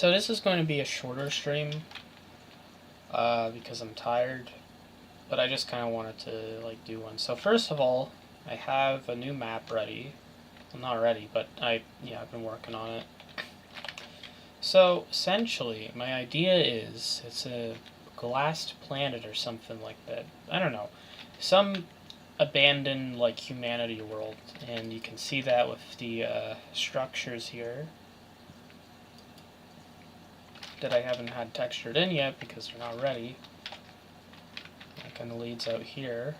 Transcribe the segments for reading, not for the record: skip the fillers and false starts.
So this is going to be a shorter stream because I'm tired, but I just kind of wanted to like do one. So first of all, I have a new map ready. Well, not ready, but I've been working on it. So essentially, my idea is it's a glassed planet or something like that. I don't know, some abandoned like humanity world, and you can see that with the structures here that I haven't had textured in yet because they're not ready. That kind of leads out here.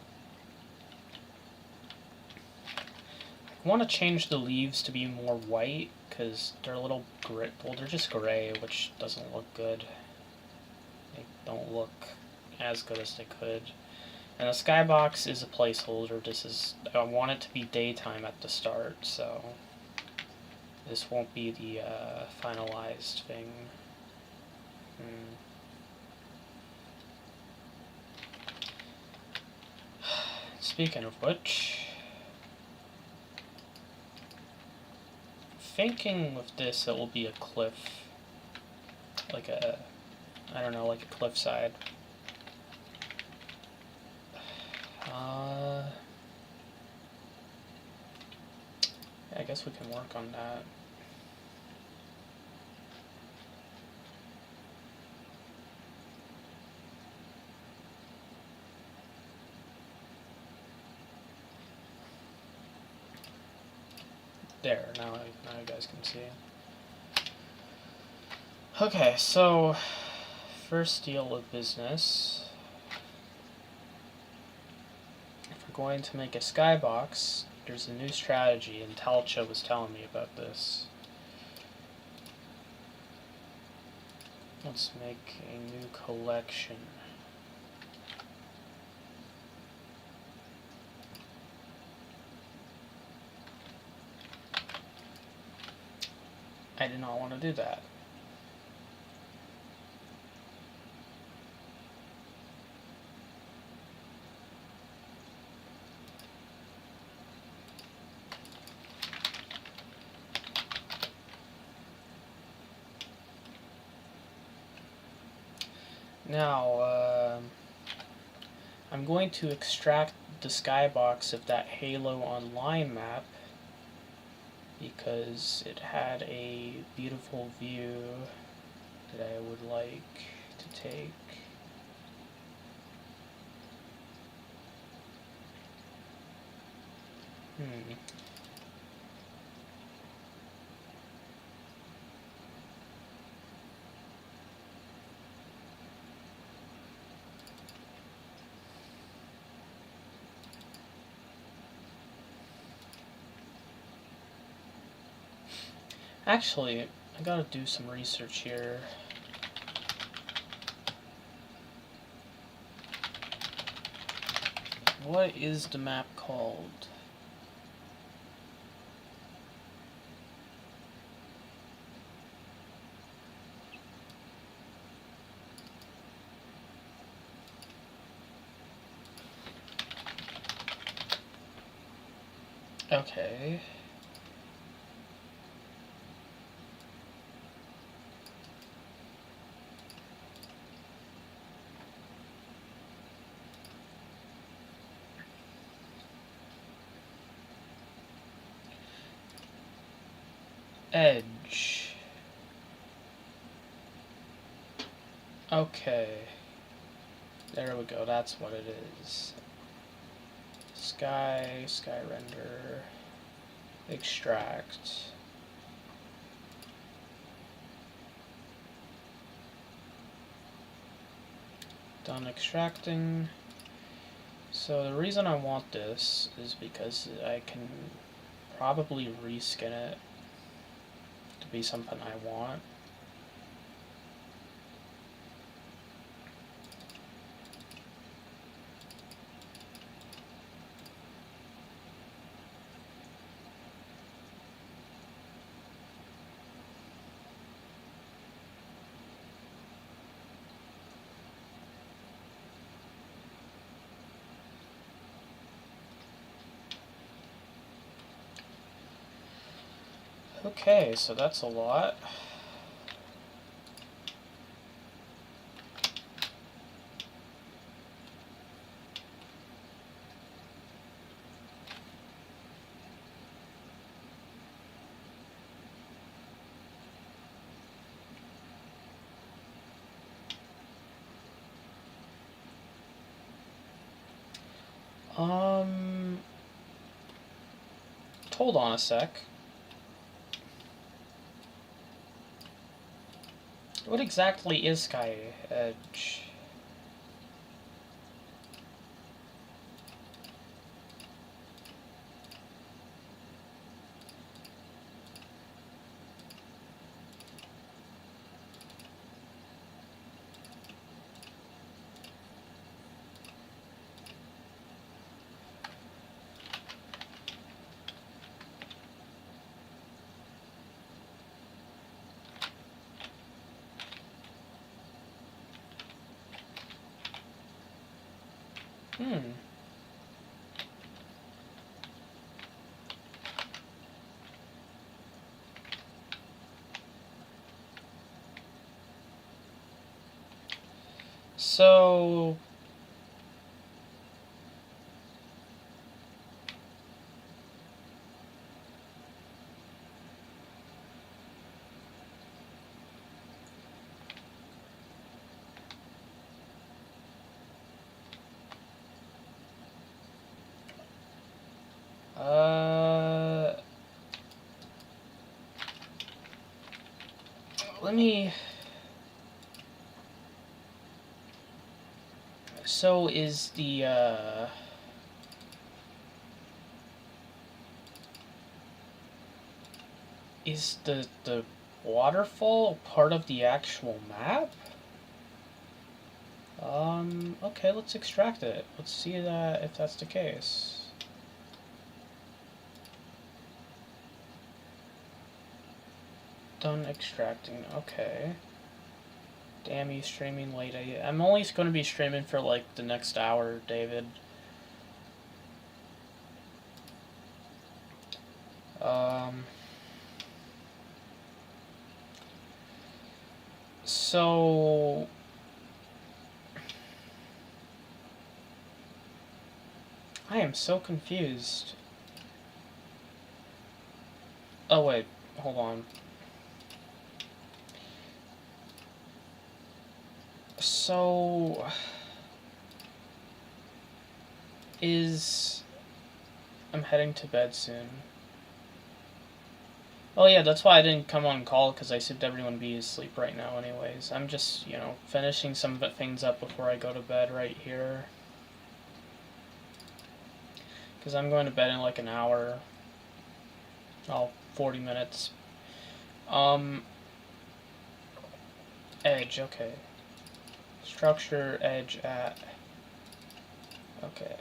I want to change the leaves to be more white because they're a little gray. Well, they're just gray, which doesn't look good. They don't look as good as they could. And the skybox is a placeholder. I want it to be daytime at the start, so this won't be the finalized thing. Speaking of which, thinking with this it will be a cliff, like a, I don't know, like a cliffside. I guess we can work on that. There, now you guys can see. Okay, so first deal of business. If we're going to make a skybox, there's a new strategy, and Talcha was telling me about this. Let's make a new collection. I did not want to do that. Now, I'm going to extract the skybox of that Halo Online map because it had a beautiful view that I would like to take. Actually, I gotta do some research here. What is the map called? Okay. Edge. Okay. There we go, that's what it is. Sky render, extract. Done extracting. So the reason I want this is because I can probably reskin it to be something I want. Okay, so that's a lot. Hold on a sec. What exactly is Sky Edge? So... let me... So is the, is the waterfall part of the actual map? Okay, let's extract it. Let's see that if that's the case. Done extracting, okay. Damn you, streaming late. I'm only going to be streaming for like the next hour, David. So... I am so confused. Oh wait, hold on. So... I'm heading to bed soon. Oh yeah, that's why I didn't come on call, because I assumed everyone would be asleep right now anyways. I'm just, you know, finishing some things up before I go to bed right here. Because I'm going to bed in like an hour. Oh, 40 minutes. Edge, okay. Structure, edge, at... Okay.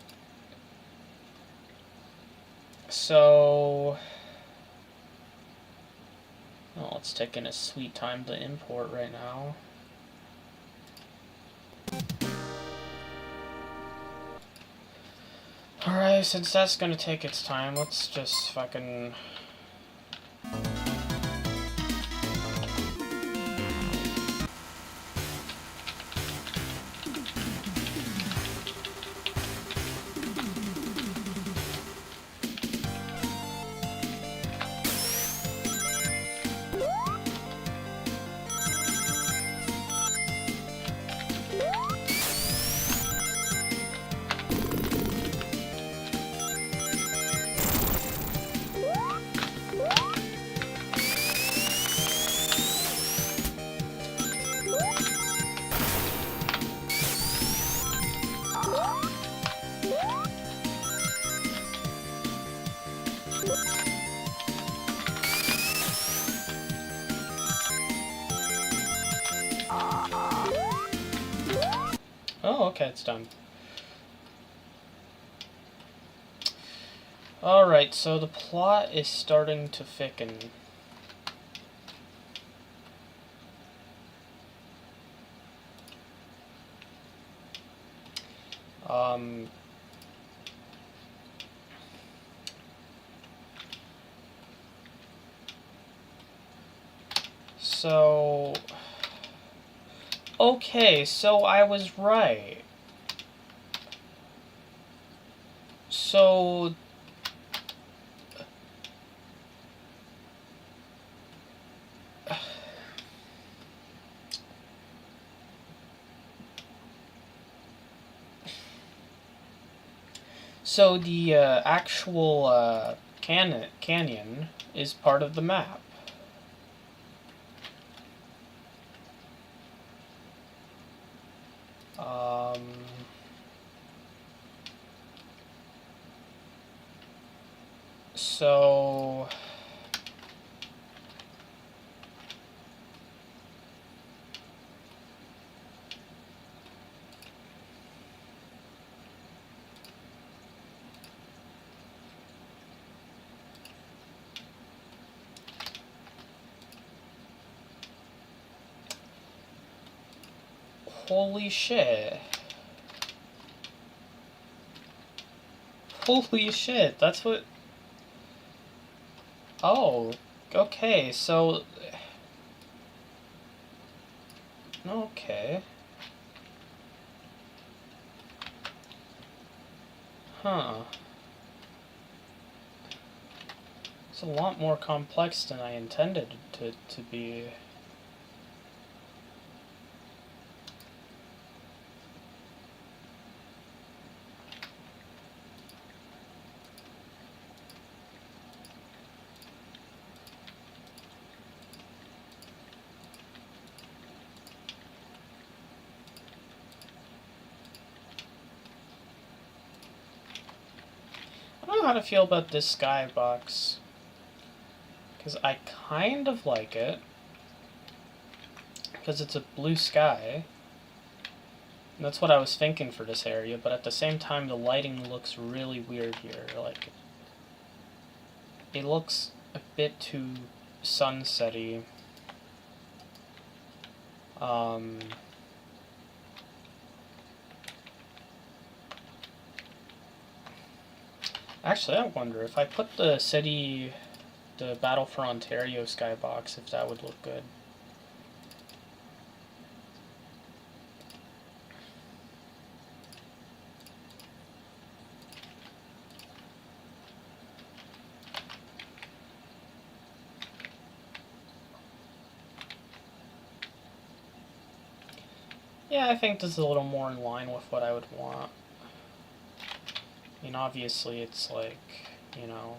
So... Oh, it's taking a sweet time to import right now. Alright, since that's gonna take its time, let's just fucking... Oh, okay, it's done. Alright, so the plot is starting to thicken. So... Okay, so I was right. So... So the actual canyon is part of the map. So holy shit. Holy shit, that's what... Oh, okay, so... Okay. Huh. It's a lot more complex than I intended to be. I don't know how to feel about this skybox. Because I kind of like it. Because it's a blue sky. And that's what I was thinking for this area, but at the same time the lighting looks really weird here. Like, it looks a bit too sunsetty. Actually, I wonder if I put the Battle for Ontario skybox, if that would look good. Yeah, I think this is a little more in line with what I would want. I mean, obviously it's like, you know...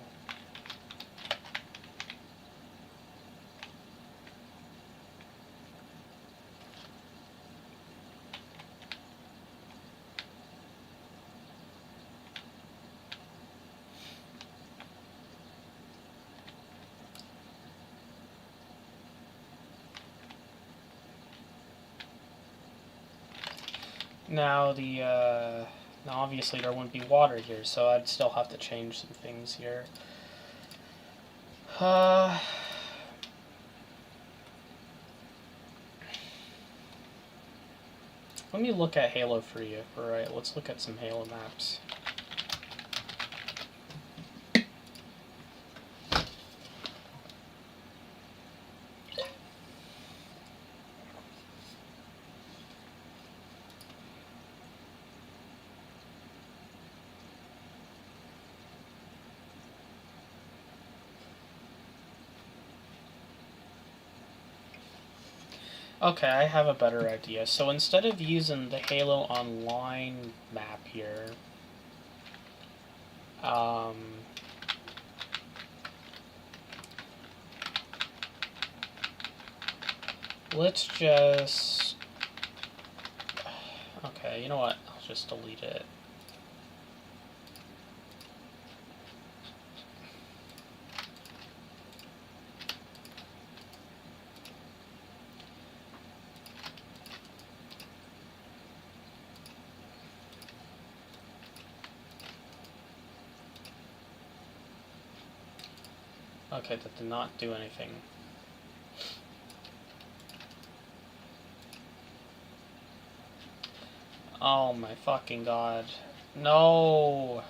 Now now obviously there wouldn't be water here, so I'd still have to change some things here. Let me look at Halo for you. Alright, let's look at some Halo maps. Okay, I have a better idea. So instead of using the Halo Online map here, let's just... Okay, you know what? I'll just delete it. Okay, that did not do anything. Oh my fucking god. No!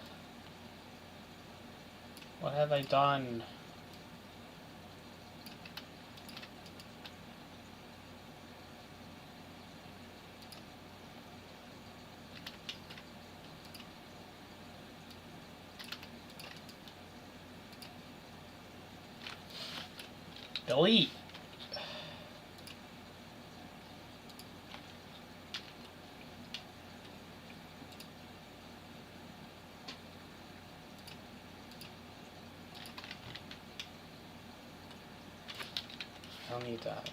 What have I done? Delete! don't need that.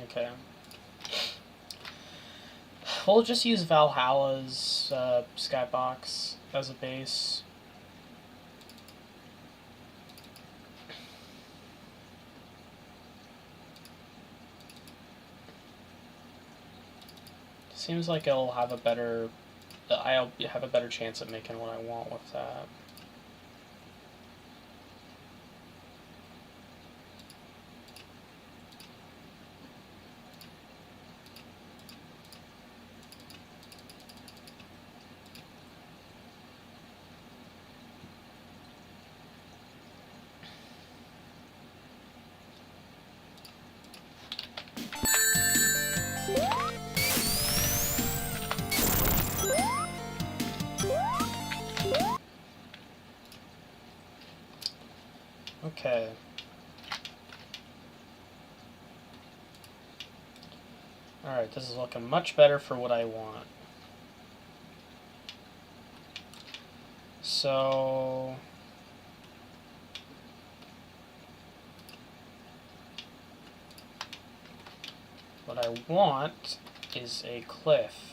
Okay. We'll just use Valhalla's Skybox as a base. Seems like it'll have a better... I'll have a better chance at making what I want with that. Okay. Alright, this is looking much better for what I want. So... what I want is a cliff.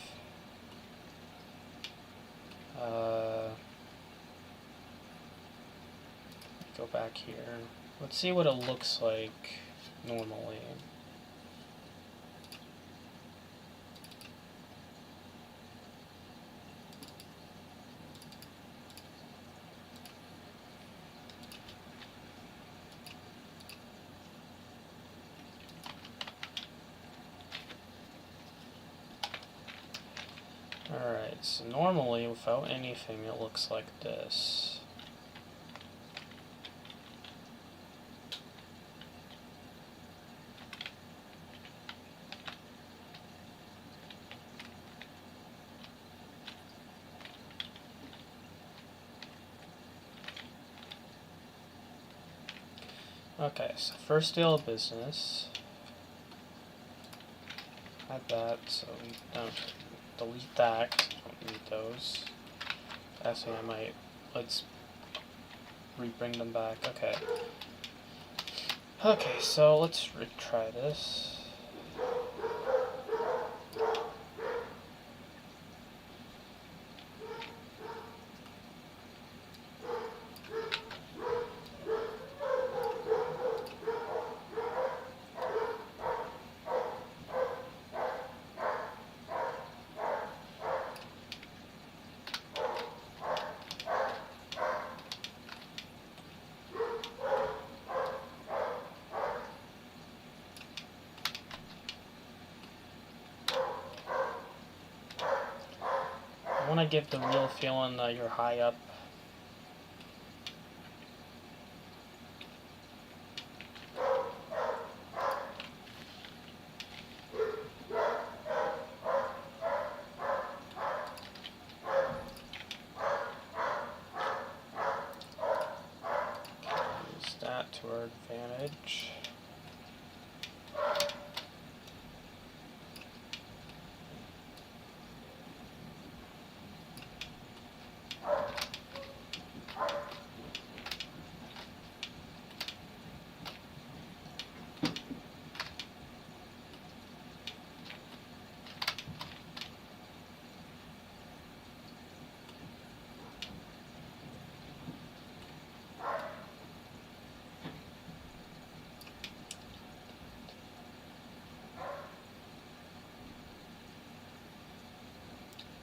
Go back here. Let's see what it looks like normally. Alright, so normally without anything it looks like this. Okay, so first deal of business. Add that, so we don't delete that, 'cause we don't need those. Actually, I might, let's re-bring them back. Okay. Okay, so let's retry this. I want to give the real feeling that you're high up. Use that to our advantage.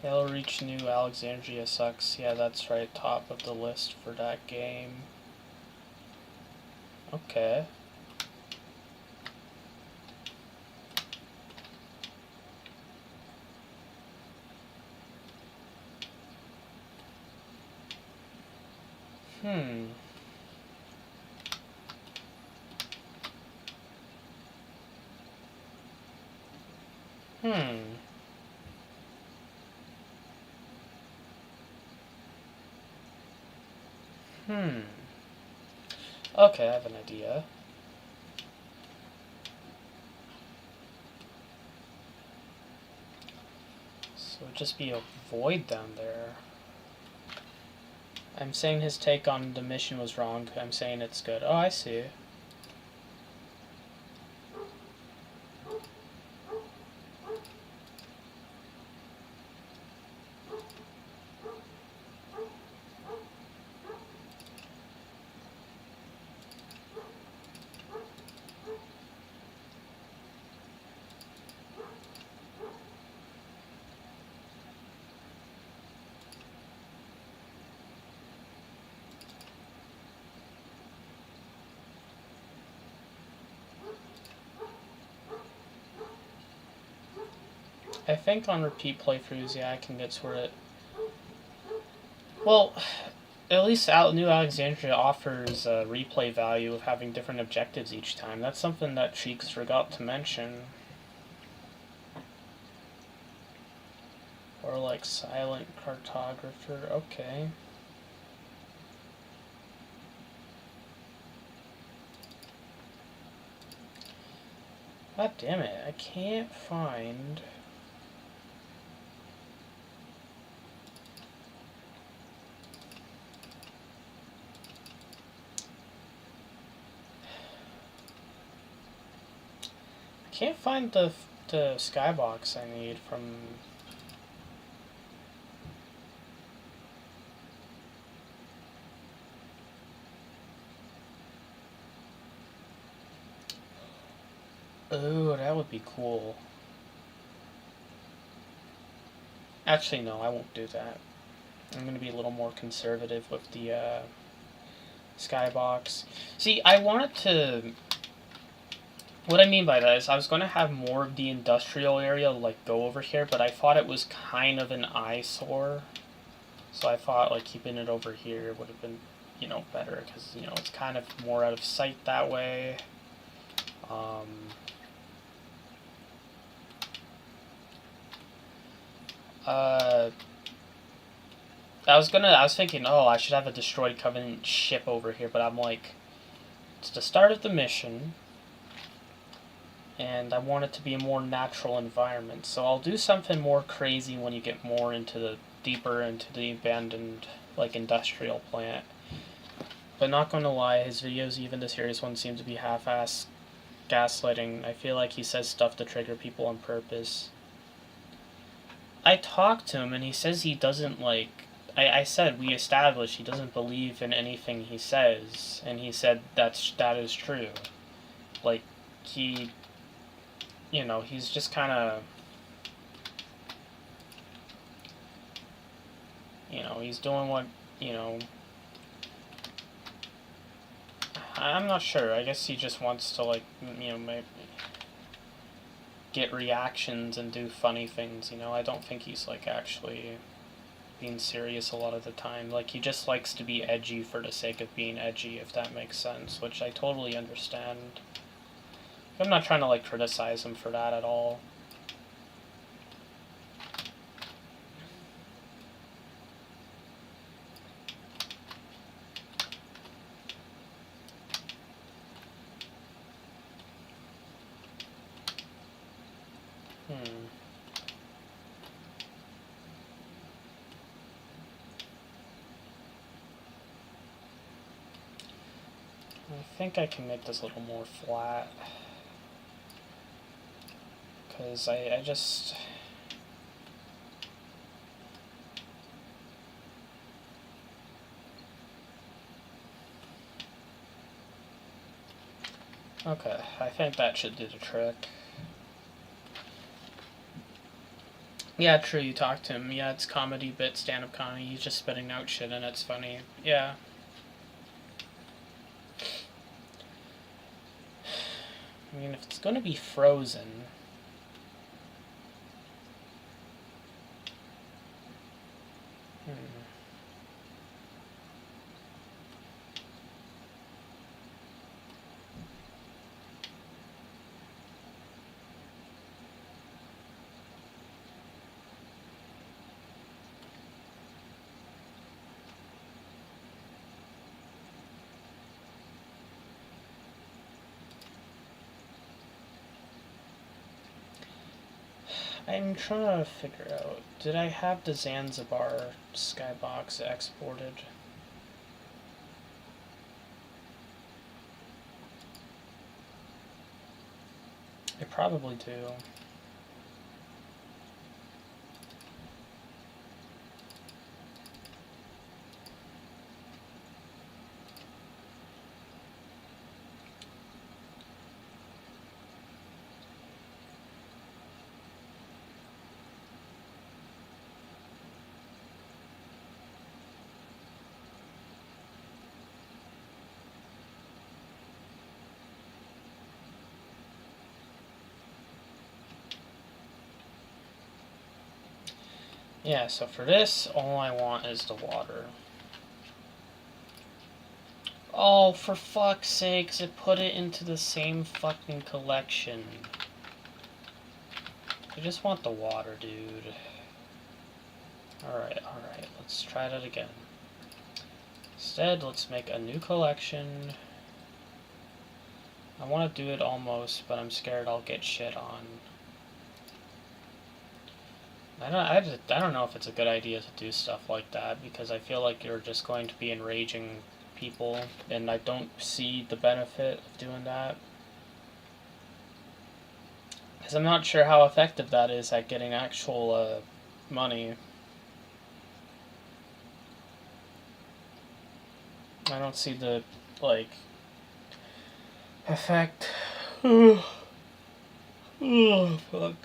It'll reach New Alexandria sucks. Yeah, that's right, top of the list for that game. Okay. Hmm. Hmm. Hmm. Okay, I have an idea. So it'd just be a void down there. I'm saying his take on the mission was wrong. I'm saying it's good. Oh, I see. I think on repeat playthroughs, yeah, I can get to it. Well, at least New Alexandria offers replay value of having different objectives each time. That's something that Cheeks forgot to mention. Or like Silent Cartographer, okay. God damn it, I can't find... I can't find the skybox I need from... Oh, that would be cool. Actually, no, I won't do that. I'm going to be a little more conservative with the skybox. See, I wanted to... What I mean by that is I was going to have more of the industrial area like go over here, but I thought it was kind of an eyesore. So I thought like keeping it over here would have been, you know, better because, you know, it's kind of more out of sight that way. I was thinking, oh, I should have a Destroyed Covenant ship over here, but I'm like, it's the start of the mission, and I want it to be a more natural environment, so I'll do something more crazy when you get more deeper into the abandoned, like, industrial plant. But not gonna lie, his videos, even the serious ones, seem to be half-assed gaslighting. I feel like he says stuff to trigger people on purpose. I talked to him, and he says he doesn't, like... I said, we established he doesn't believe in anything he says, and he said that is true. Like, he... You know, he's just kind of... You know, he's doing what, you know... I'm not sure. I guess he just wants to, like, you know, maybe get reactions and do funny things, you know? I don't think he's, like, actually being serious a lot of the time. Like, he just likes to be edgy for the sake of being edgy, if that makes sense, which I totally understand. I'm not trying to, like, criticize him for that at all. I think I can make this a little more flat. Because I just... Okay, I think that should do the trick. Yeah, true, you talked to him. Yeah, it's comedy bit, stand-up comedy. He's just spitting out shit and it's funny. Yeah. I mean, if it's going to be frozen... I'm trying to figure out, did I have the Zanzibar skybox exported? I probably do. Yeah, so for this, all I want is the water. Oh, for fuck's sakes, it put it into the same fucking collection. I just want the water, dude. Alright, let's try that again. Instead, let's make a new collection. I want to do it almost, but I'm scared I'll get shit on. I don't know if it's a good idea to do stuff like that, because I feel like you're just going to be enraging people, and I don't see the benefit of doing that. Because I'm not sure how effective that is at getting actual money. I don't see the, like, effect. Oh, fuck.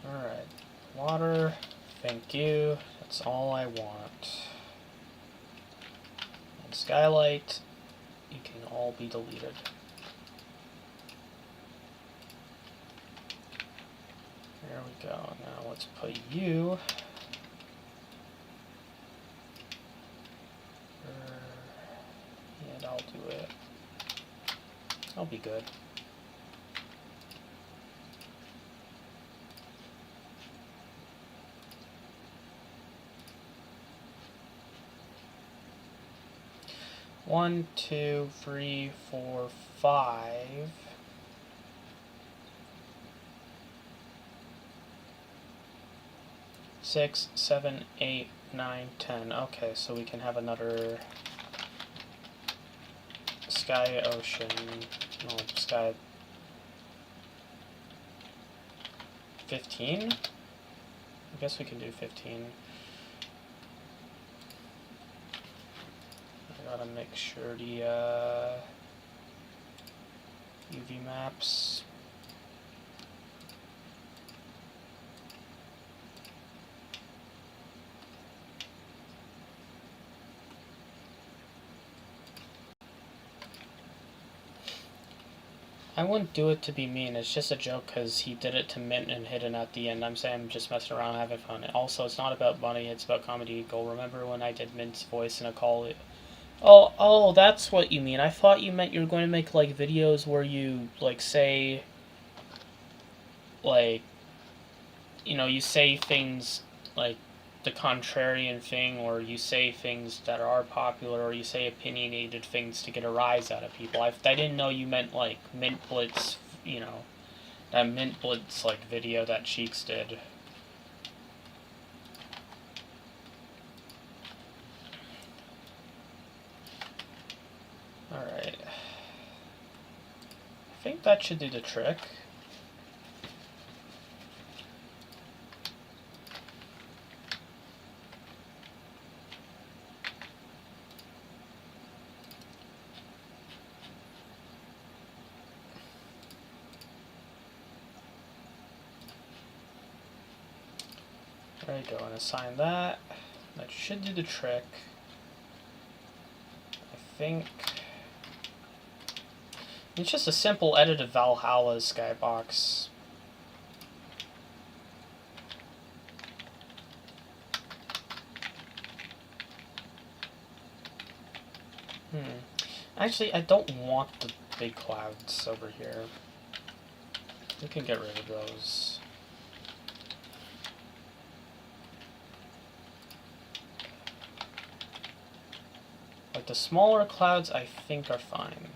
Alright. Water. Thank you. That's all I want. And skylight. You can all be deleted. There we go. Now let's put you... Yeah, I'll do it. I'll be good. One, two, three, four, 5. 6, 7, 8, 9, 10. Okay, so we can have another sky ocean. No, sky 15? I guess we can do 15. I gotta make sure the UV maps. I wouldn't do it to be mean, it's just a joke because he did it to Mint and Hidden at the end. I'm saying I'm just messing around having fun. Also, it's not about money, it's about Comedy Eagle. Remember when I did Mint's voice in a call? Oh, that's what you mean. I thought you meant you were going to make, like, videos where you, like, say, like, you know, you say things, like, the contrarian thing, or you say things that are popular, or you say opinionated things to get a rise out of people. I didn't know you meant, like, Mint Blitz, you know, that Mint Blitz, like, video that Cheeks did. Alright. I think that should do the trick. There you go, and assign that. That should do the trick. I think it's just a simple edit of Valhalla's skybox. Actually, I don't want the big clouds over here. We can get rid of those. Like the smaller clouds, I think are fine.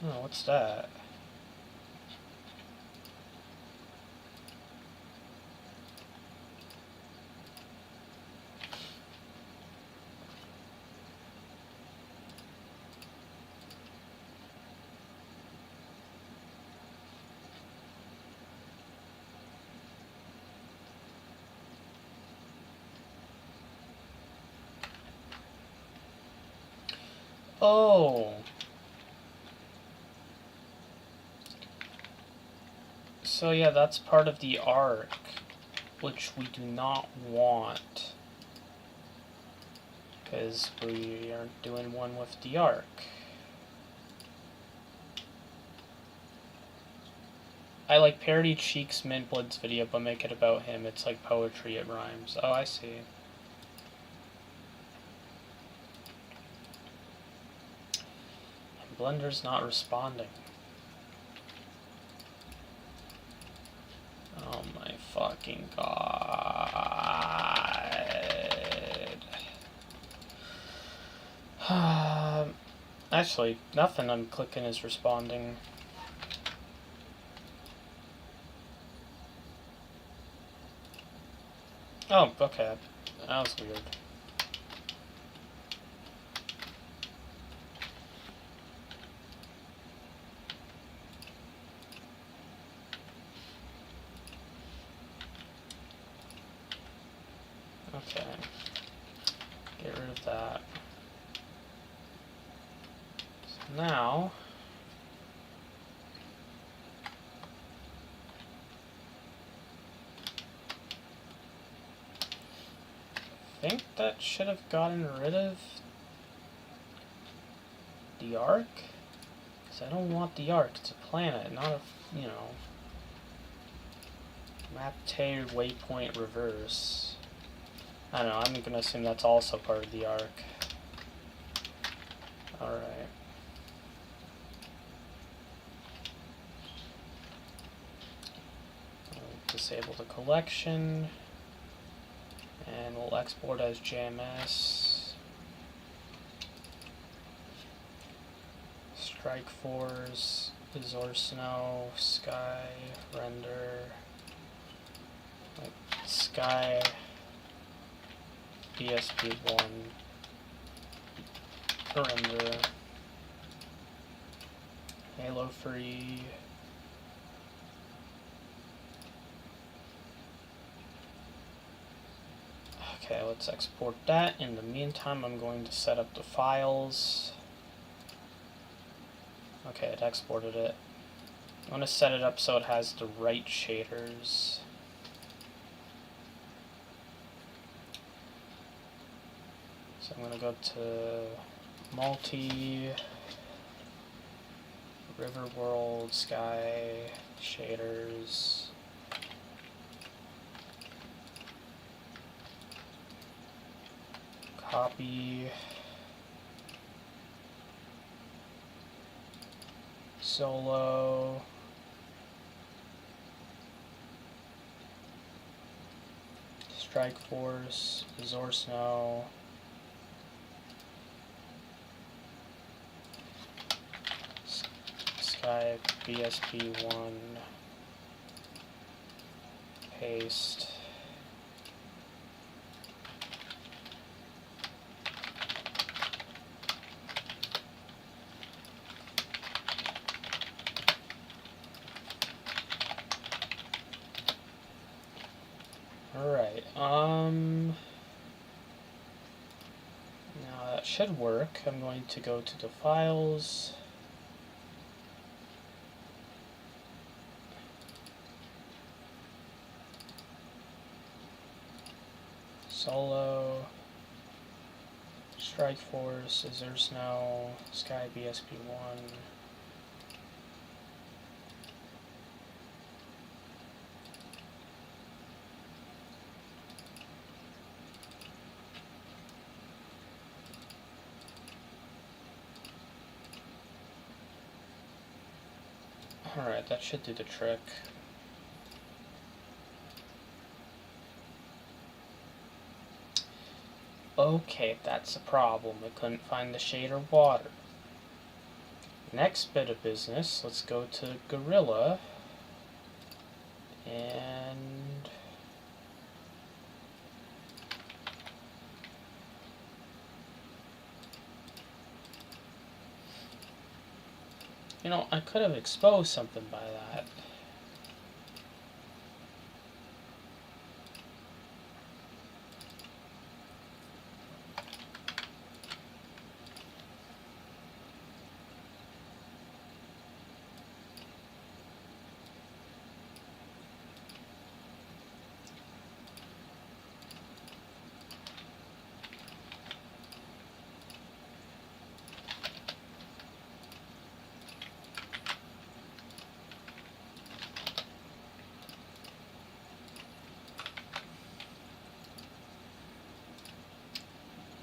Oh, what's that? Oh. So yeah, that's part of the arc, which we do not want, because we aren't doing one with the arc. I like parody Cheeks Mintblood's video, but make it about him. It's like poetry, it rhymes. Oh, I see. And Blender's not responding. Oh my fucking god. Actually, nothing I'm clicking is responding. Oh, okay. That was weird. Okay. Get rid of that. So now... I think that should have gotten rid of the arc. Because I don't want the arc. It's a planet, not a, you know... Map Tay waypoint reverse. I don't know, I'm gonna assume that's also part of the arc. Alright. Disable the collection. And we'll export as JMS. Strike Force, Azure Snow, Sky, Render, like Sky, BSP1, Render, Halo Free. Okay, let's export that. In the meantime, I'm going to set up the files. Okay, it exported it. I'm going to set it up so it has the right shaders. So I'm going to go to Multi, River World, Sky, Shaders. Copy. Solo. Strike Force, Azure Snow. Sky BSP1. Paste. Alright, now that should work. I'm going to go to the files, Solo, Strike Force, Azure Snow, Sky BSP1. Alright, that should do the trick. Okay, that's a problem. I couldn't find the shader water. Next bit of business, let's go to Gorilla. And... you know, I could have exposed something by that.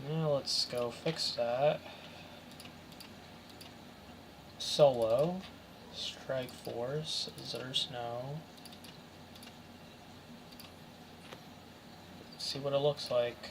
Now let's go fix that. Solo, Strike Force, Azure Snow. See what it looks like.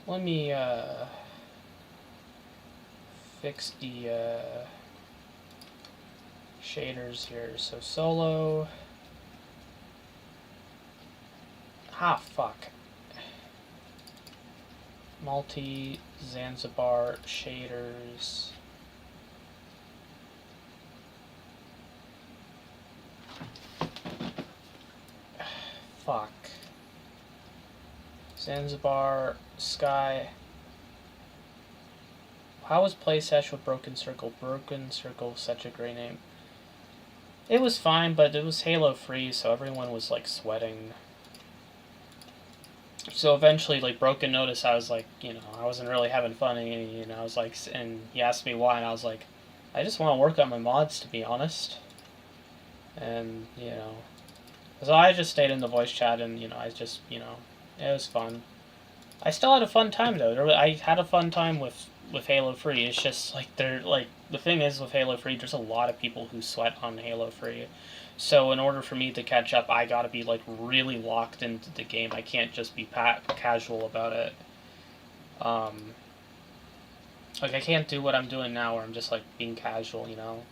Let me fix the shaders here. So Solo. Ah, fuck. Multi Zanzibar shaders. Fuck. Zanzibar, Sky. How was PlayStation with Broken Circle? Broken Circle, such a great name. It was fine, but it was Halo free, so everyone was like sweating. So eventually, like, Broken noticed I was like, you know, I wasn't really having fun, and, you know, I was like, and he asked me why, and I was like, I just want to work on my mods, to be honest. And, you know, so I just stayed in the voice chat, and, you know, I just, you know, it was fun. I still had a fun time though. I had a fun time with Halo Free. It's just like the thing is with Halo Free, there's a lot of people who sweat on Halo Free. So in order for me to catch up, I gotta be like really locked into the game. I can't just be casual about it. Like I can't do what I'm doing now, where I'm just like being casual, you know.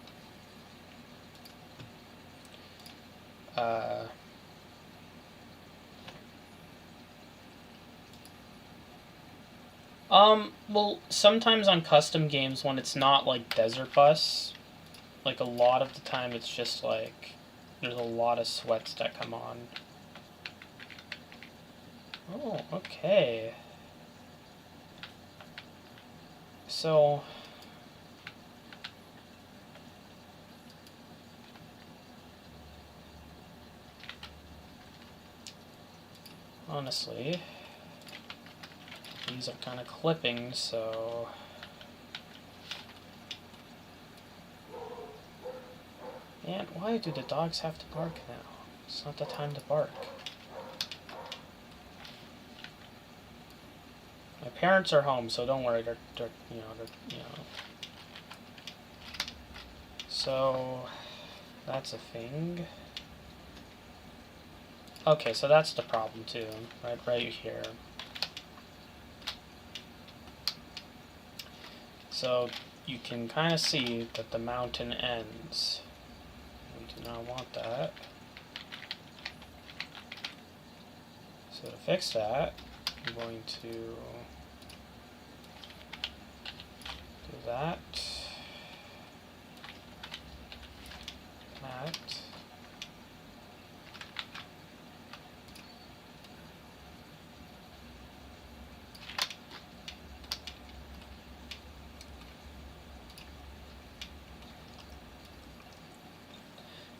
Well, sometimes on custom games when it's not like Desert Bus, like a lot of the time it's just like, there's a lot of sweats that come on. Oh, okay. So... honestly... these are kind of clipping, so... and why do the dogs have to bark now? It's not the time to bark. My parents are home, so don't worry, they're you know. So, that's a thing. Okay, so that's the problem too, right here. So you can kind of see that the mountain ends. We do not want that. So to fix that, I'm going to do that. That.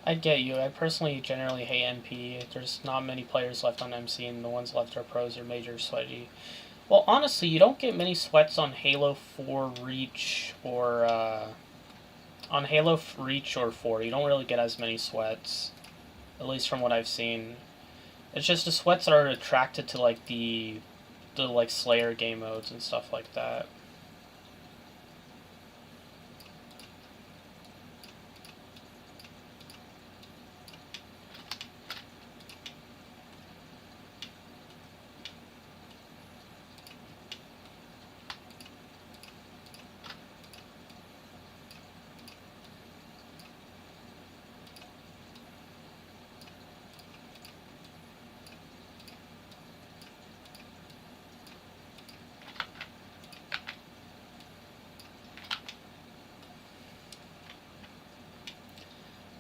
I get you. I personally generally hate MP. There's not many players left on MC, and the ones left are pros or major sweaty. Well, honestly, you don't get many sweats on Halo 4 Reach or on Halo Reach or 4. You don't really get as many sweats, at least from what I've seen. It's just the sweats are attracted to like the like Slayer game modes and stuff like that.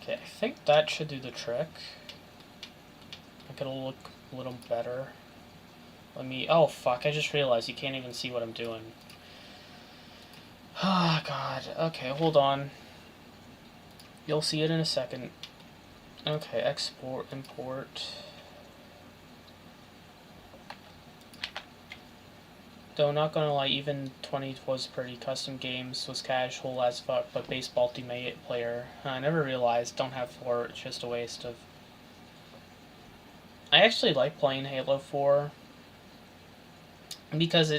Okay, I think that should do the trick. Make it look a little better. Let me... Oh, fuck, I just realized you can't even see what I'm doing. Ah, oh, God. Okay, hold on. You'll see it in a second. Okay, export, import. Though not gonna lie, even 20 was pretty. Custom games was casual as fuck, but baseball teammate player. I never realized. Don't have 4. It's just a waste of... I actually like playing Halo 4 because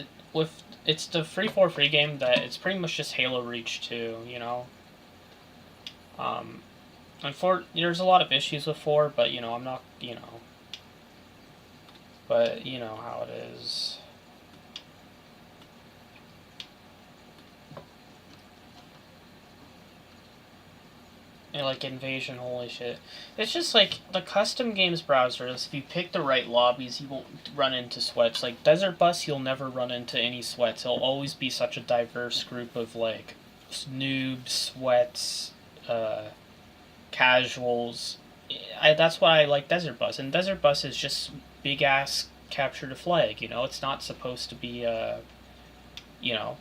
it's the free for free game that it's pretty much just Halo Reach 2, you know. And 4, there's a lot of issues with 4, but you know I'm not, you know. But you know how it is. And like Invasion, holy shit. It's just like the custom games browsers, if you pick the right lobbies, you won't run into sweats. Like Desert Bus, you'll never run into any sweats. It'll always be such a diverse group of like noobs, sweats, casuals. That's why I like Desert Bus. And Desert Bus is just big ass capture the flag, you know? It's not supposed to be, you know,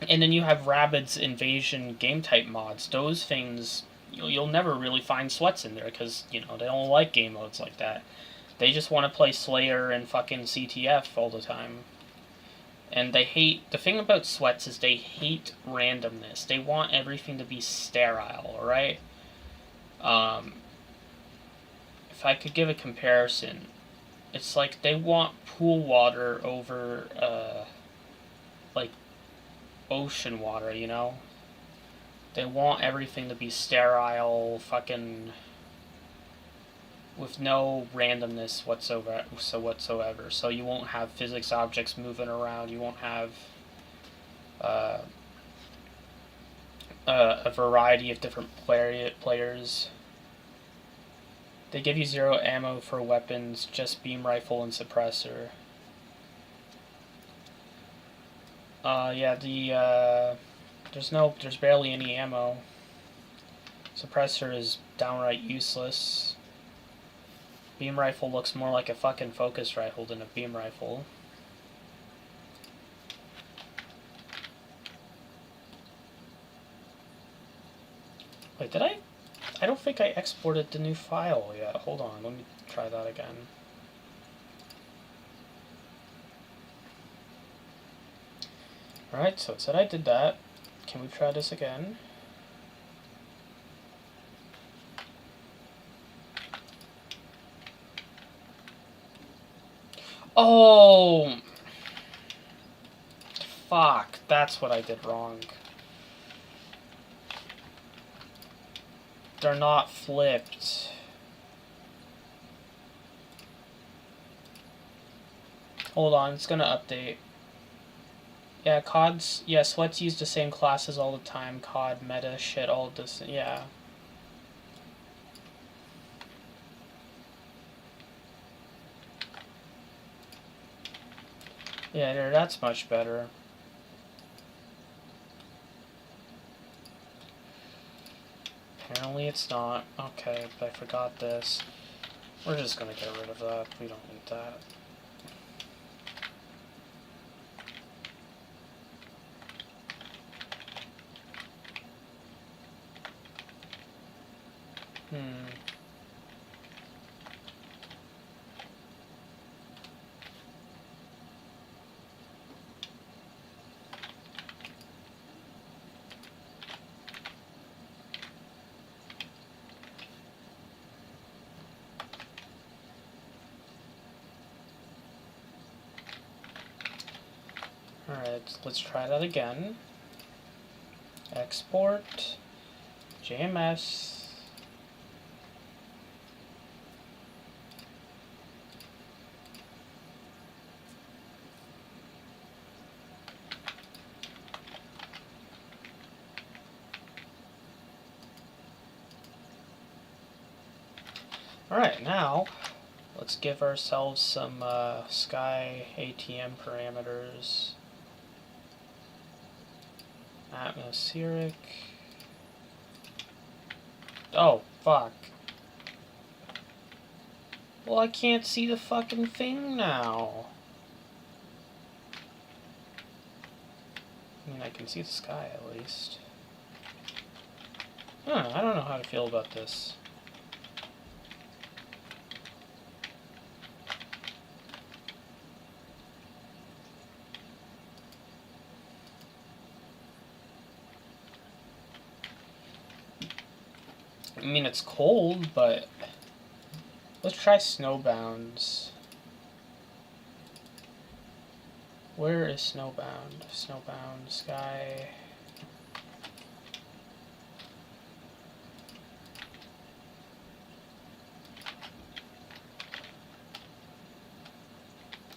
and then you have Rabbids Invasion game type mods. Those things, you'll never really find sweats in there because, you know, they don't like game modes like that. They just want to play Slayer and fucking CTF all the time. And they hate... The thing about sweats is they hate randomness. They want everything to be sterile, alright? If I could give a comparison, it's like they want pool water over, like, ocean water, you know? They want everything to be sterile, fucking... with no randomness whatsoever. So you won't have physics objects moving around, you won't have a variety of different players. They give you 0 ammo for weapons, just beam rifle and suppressor. Yeah, there's barely any ammo. Suppressor is downright useless. Beam rifle looks more like a fucking focus rifle than a beam rifle. Wait, did I? I don't think I exported the new file yet. Hold on, let me try that again. Alright, so it said I did that. Can we try this again? Oh! Fuck, that's what I did wrong. They're not flipped. Hold on, it's gonna update. Yeah, COD's... Yeah, Sweats use the same classes all the time. COD, meta, shit, all this... Yeah. Yeah, there, that's much better. Apparently it's not. Okay, but I forgot this. We're just gonna get rid of that. We don't need that. Alright, let's try that again. Export. JMS. Alright, now let's give ourselves some sky ATM parameters. Atmospheric. Oh, fuck. Well, I can't see the fucking thing now. I mean, I can see the sky at least. Huh, I don't know how to feel about this. I mean, it's cold, but let's try Snowbounds. Where is Snowbound? Snowbound, sky.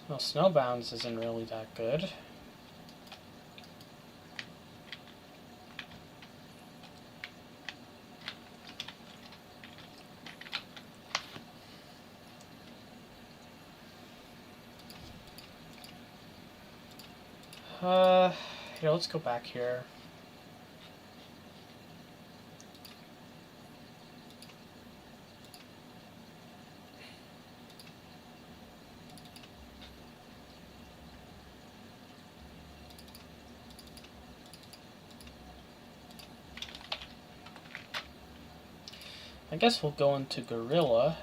Well, Snowbounds isn't really that good. Here, let's go back here. I guess we'll go into Gorilla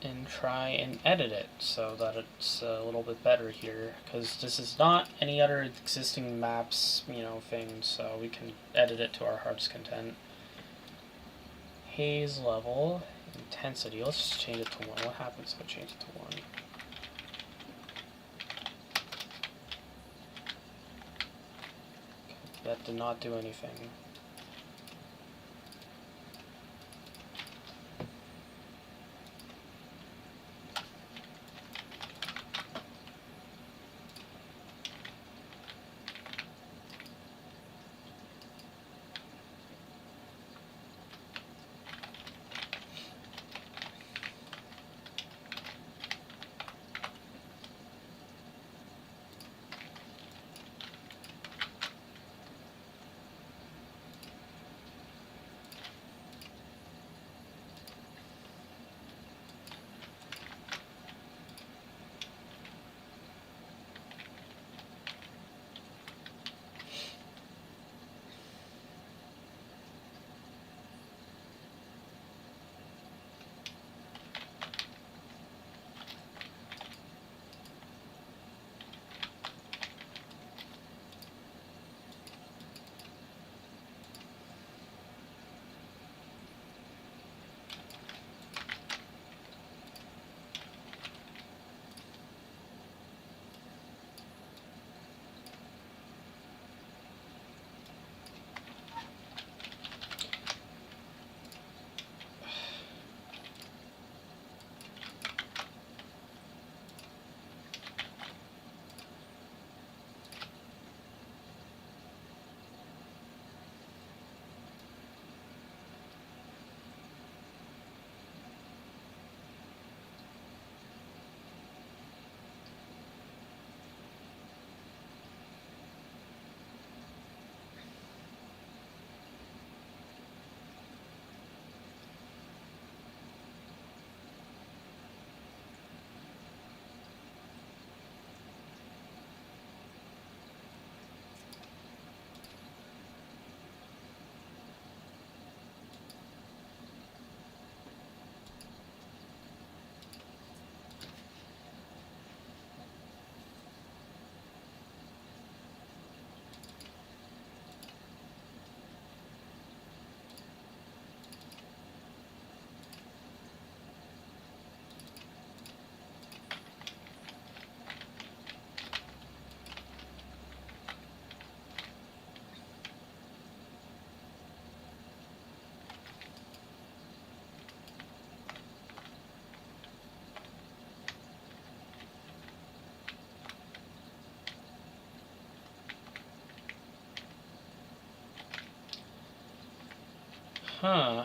and try and edit it so that it's a little bit better here, because this is not any other existing maps, you know, thing, so we can edit it to our heart's content. Haze level, intensity, let's just change it to 1. What happens if I change it to 1? That did not do anything. Huh.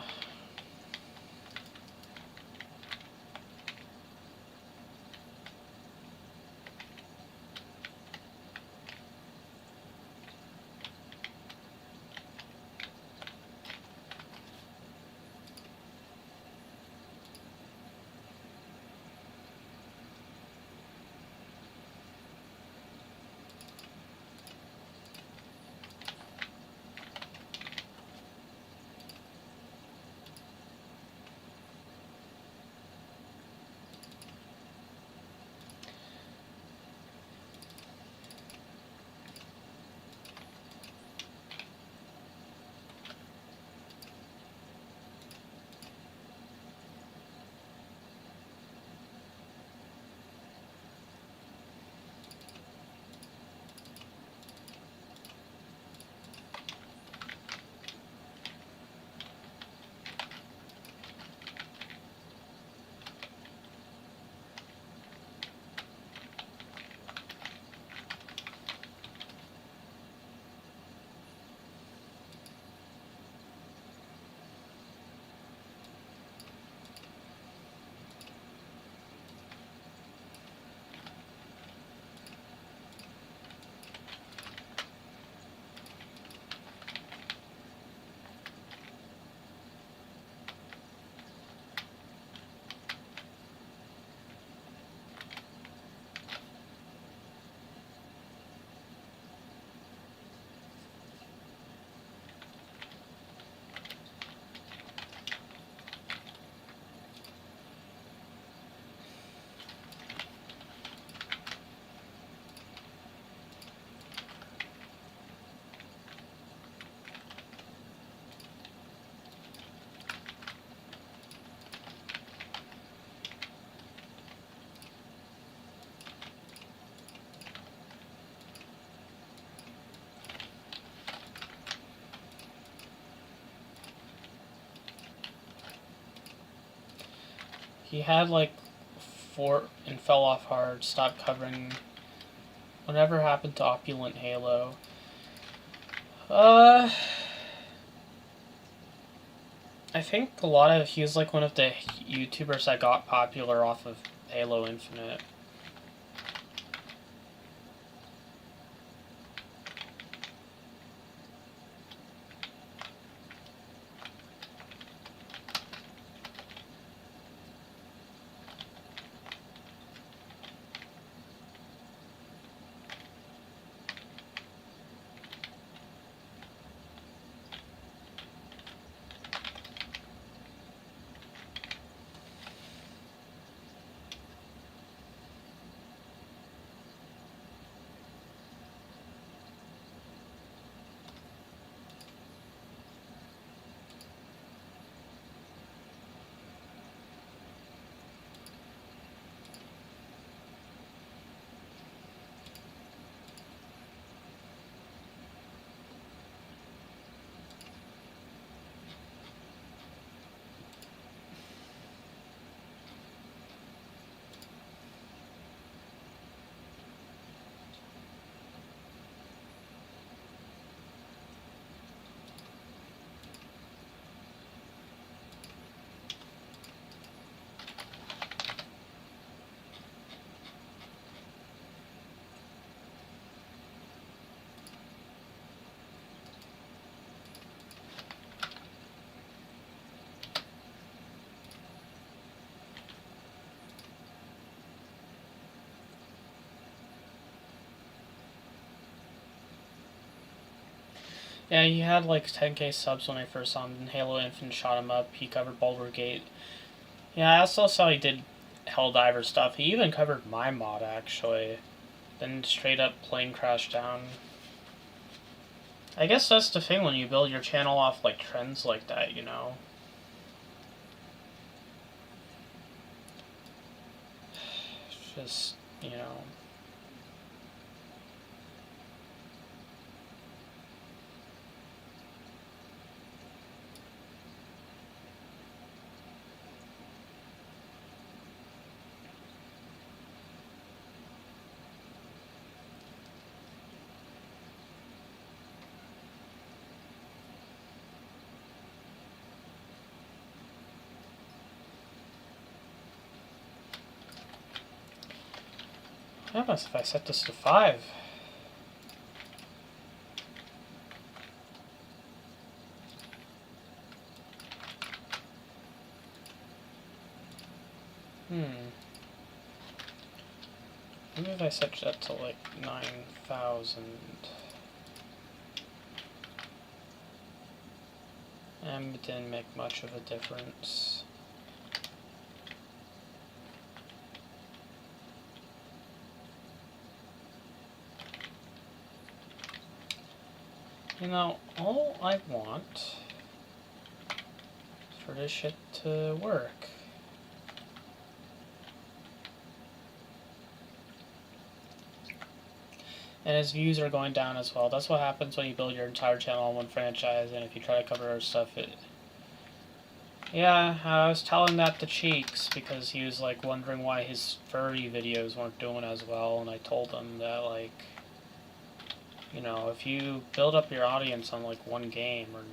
He had like four and fell off hard, stopped covering. Whatever happened to Opulent Halo? I think he was like one of the YouTubers that got popular off of Halo Infinite. Yeah, he had like 10k subs when I first saw him, and Halo Infinite shot him up. He covered Boulder Gate. Yeah, I also saw he did Helldiver stuff. He even covered my mod, actually. Then straight up plane crashed down. I guess that's the thing when you build your channel off like trends like that, you know? Just, you know. What happens if I set this to 5? Maybe if I set that to like 9,000. And it didn't make much of a difference. You know, all I want is for this shit to work. And his views are going down as well. That's what happens when you build your entire channel on one franchise, and if you try to cover other stuff, Yeah, I was telling that to Cheeks, because he was, like, wondering why his furry videos weren't doing as well, and I told him that, like, you know, if you build up your audience on, like, one game, or,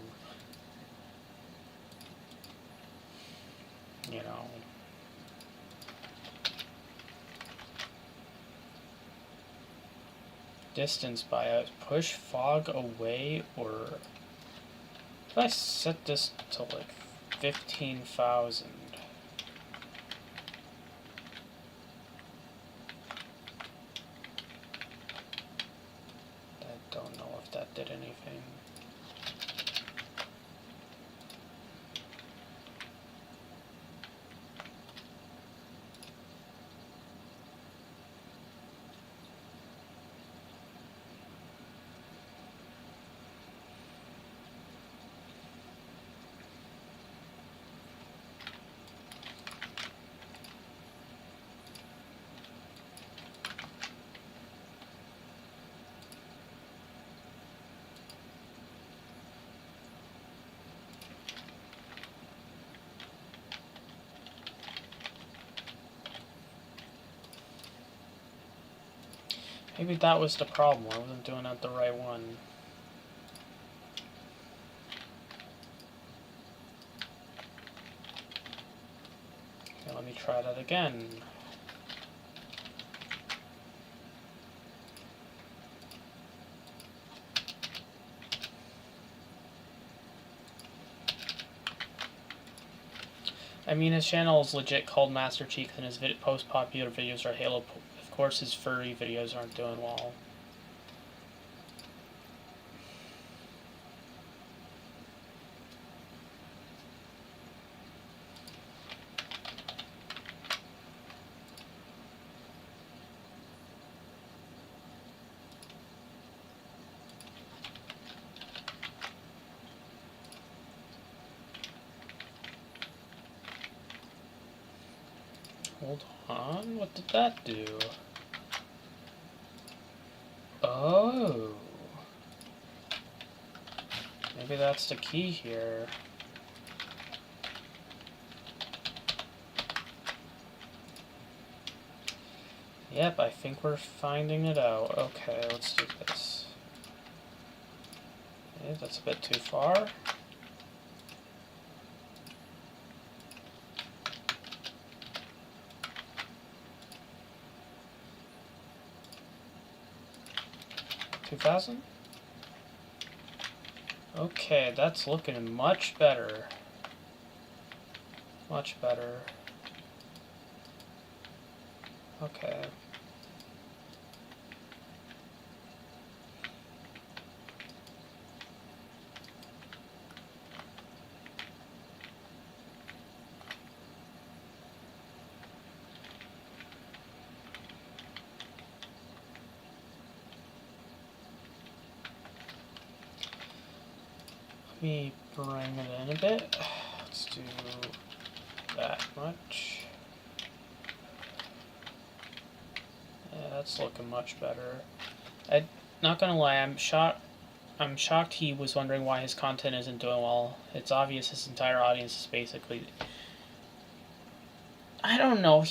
you know, distance by push fog away, or if I set this to like 15,000, I don't know if that did anything. Maybe that was the problem, I wasn't doing it the right one. Okay, let me try that again. I mean, his channel is legit called Master Cheeks, and his post-popular videos are Halo. Of course, his furry videos aren't doing well. Hold on, what did that do? Oh. Maybe that's the key here. Yep, I think we're finding it out. Okay, let's do this. Okay, that's a bit too far. $2,000? Okay, that's looking much better. Much better. Okay. Let me bring it in a bit. Let's do that much. Yeah, that's looking much better. I'm not gonna lie, I'm shocked he was wondering why his content isn't doing well. It's obvious his entire audience is basically... I don't know,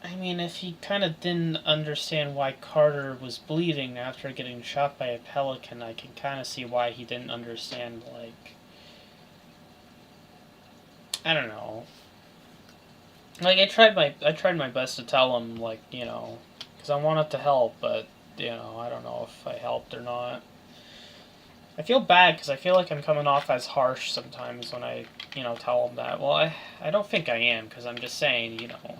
I mean, if he kind of didn't understand why Carter was bleeding after getting shot by a pelican, I can kind of see why he didn't understand, like... I don't know. Like, I tried my best to tell him, like, you know, because I wanted to help, but you know, I don't know if I helped or not. I feel bad because I feel like I'm coming off as harsh sometimes when I, you know, tell them that. Well, I don't think I am, because I'm just saying, you know,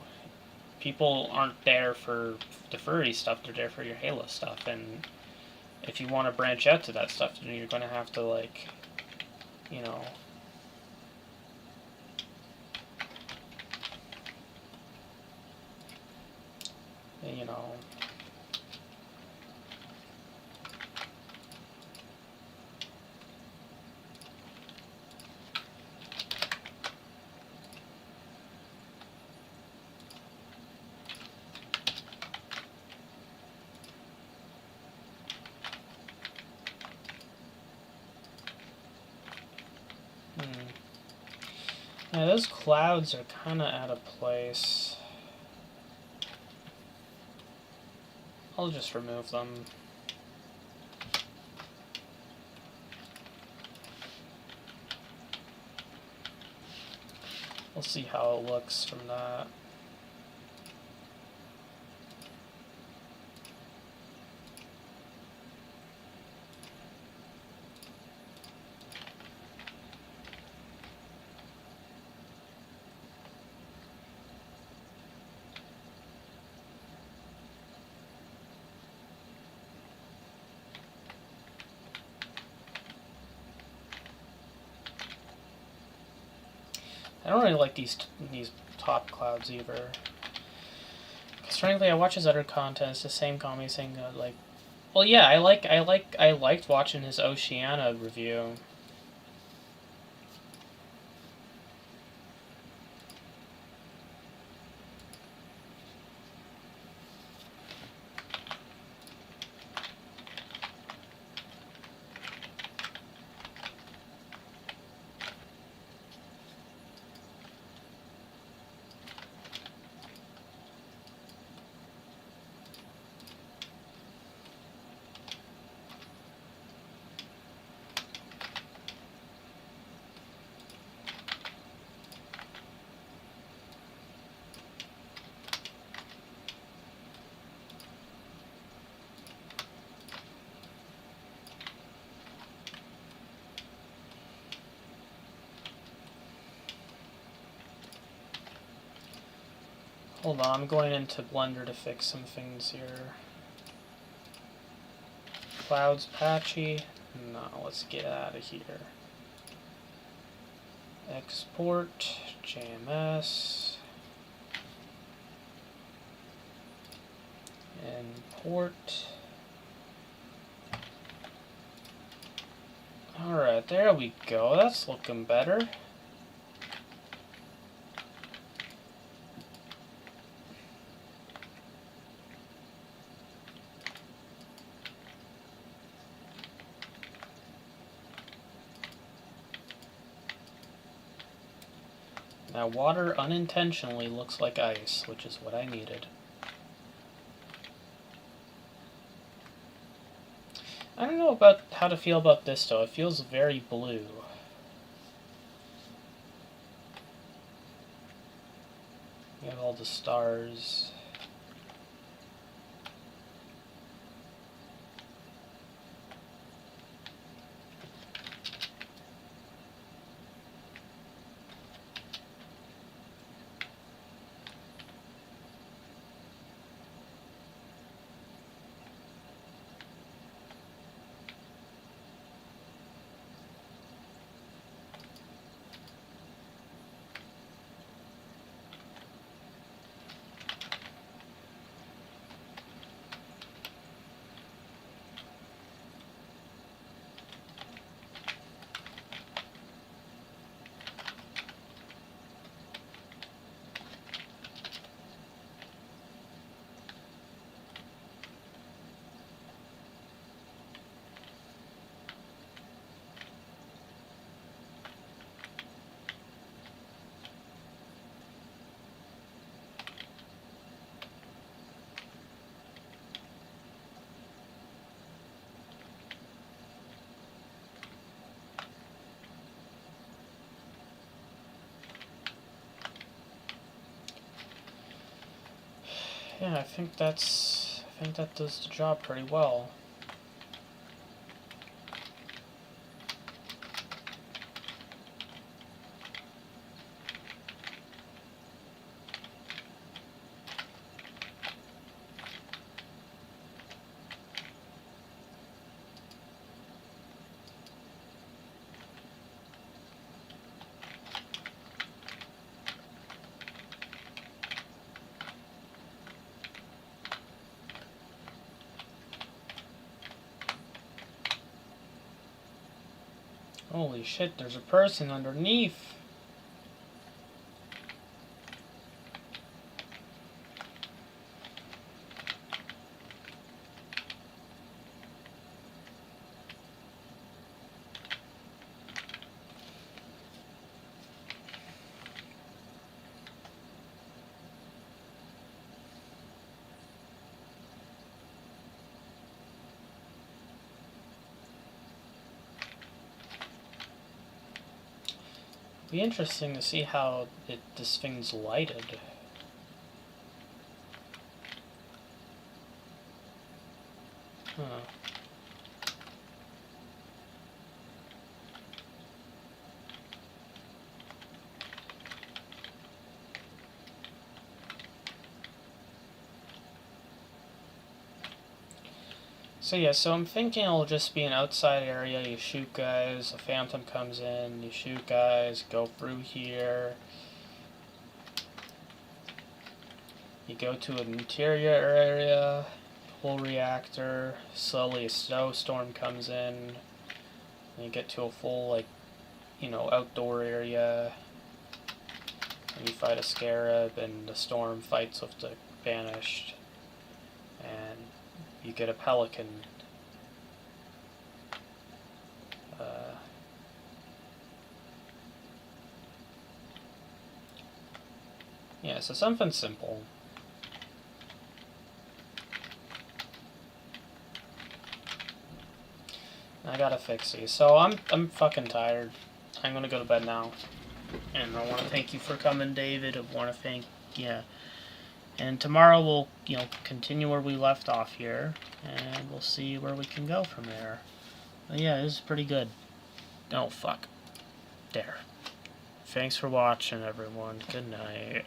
people aren't there for the furry stuff, they're there for your Halo stuff, and if you want to branch out to that stuff, then you're going to have to, like, you know, you know, yeah, those clouds are kind of out of place. I'll just remove them. We'll see how it looks from that. I don't really like these top clouds either. Because frankly, I watch his other content. It's the same comedy saying like, well, yeah, I liked watching his Oceania review. Hold on, I'm going into Blender to fix some things here. Clouds patchy. No, let's get out of here. Export, JMS, import. Alright, there we go. That's looking better. Now water unintentionally looks like ice, which is what I needed. I don't know about how to feel about this though. It feels very blue. You have all the stars. Yeah, I think that's think that does the job pretty well. Holy shit, there's a person underneath. Be interesting to see how this thing's lighted. Huh. So yeah, so I'm thinking it'll just be an outside area, you shoot guys, a phantom comes in, you shoot guys, go through here. You go to an interior area, pull reactor, slowly a snowstorm comes in, and you get to a full, like, you know, outdoor area, and you fight a scarab, and the storm fights with the banished, and you get a pelican. Yeah, so something simple. I gotta fix these. So I'm fucking tired. I'm gonna go to bed now. And I want to thank you for coming, David. I want to thank, yeah. And tomorrow we'll, you know, continue where we left off here, and we'll see where we can go from there. But yeah, this is pretty good. Oh, fuck. There. Thanks for watching, everyone. Good night.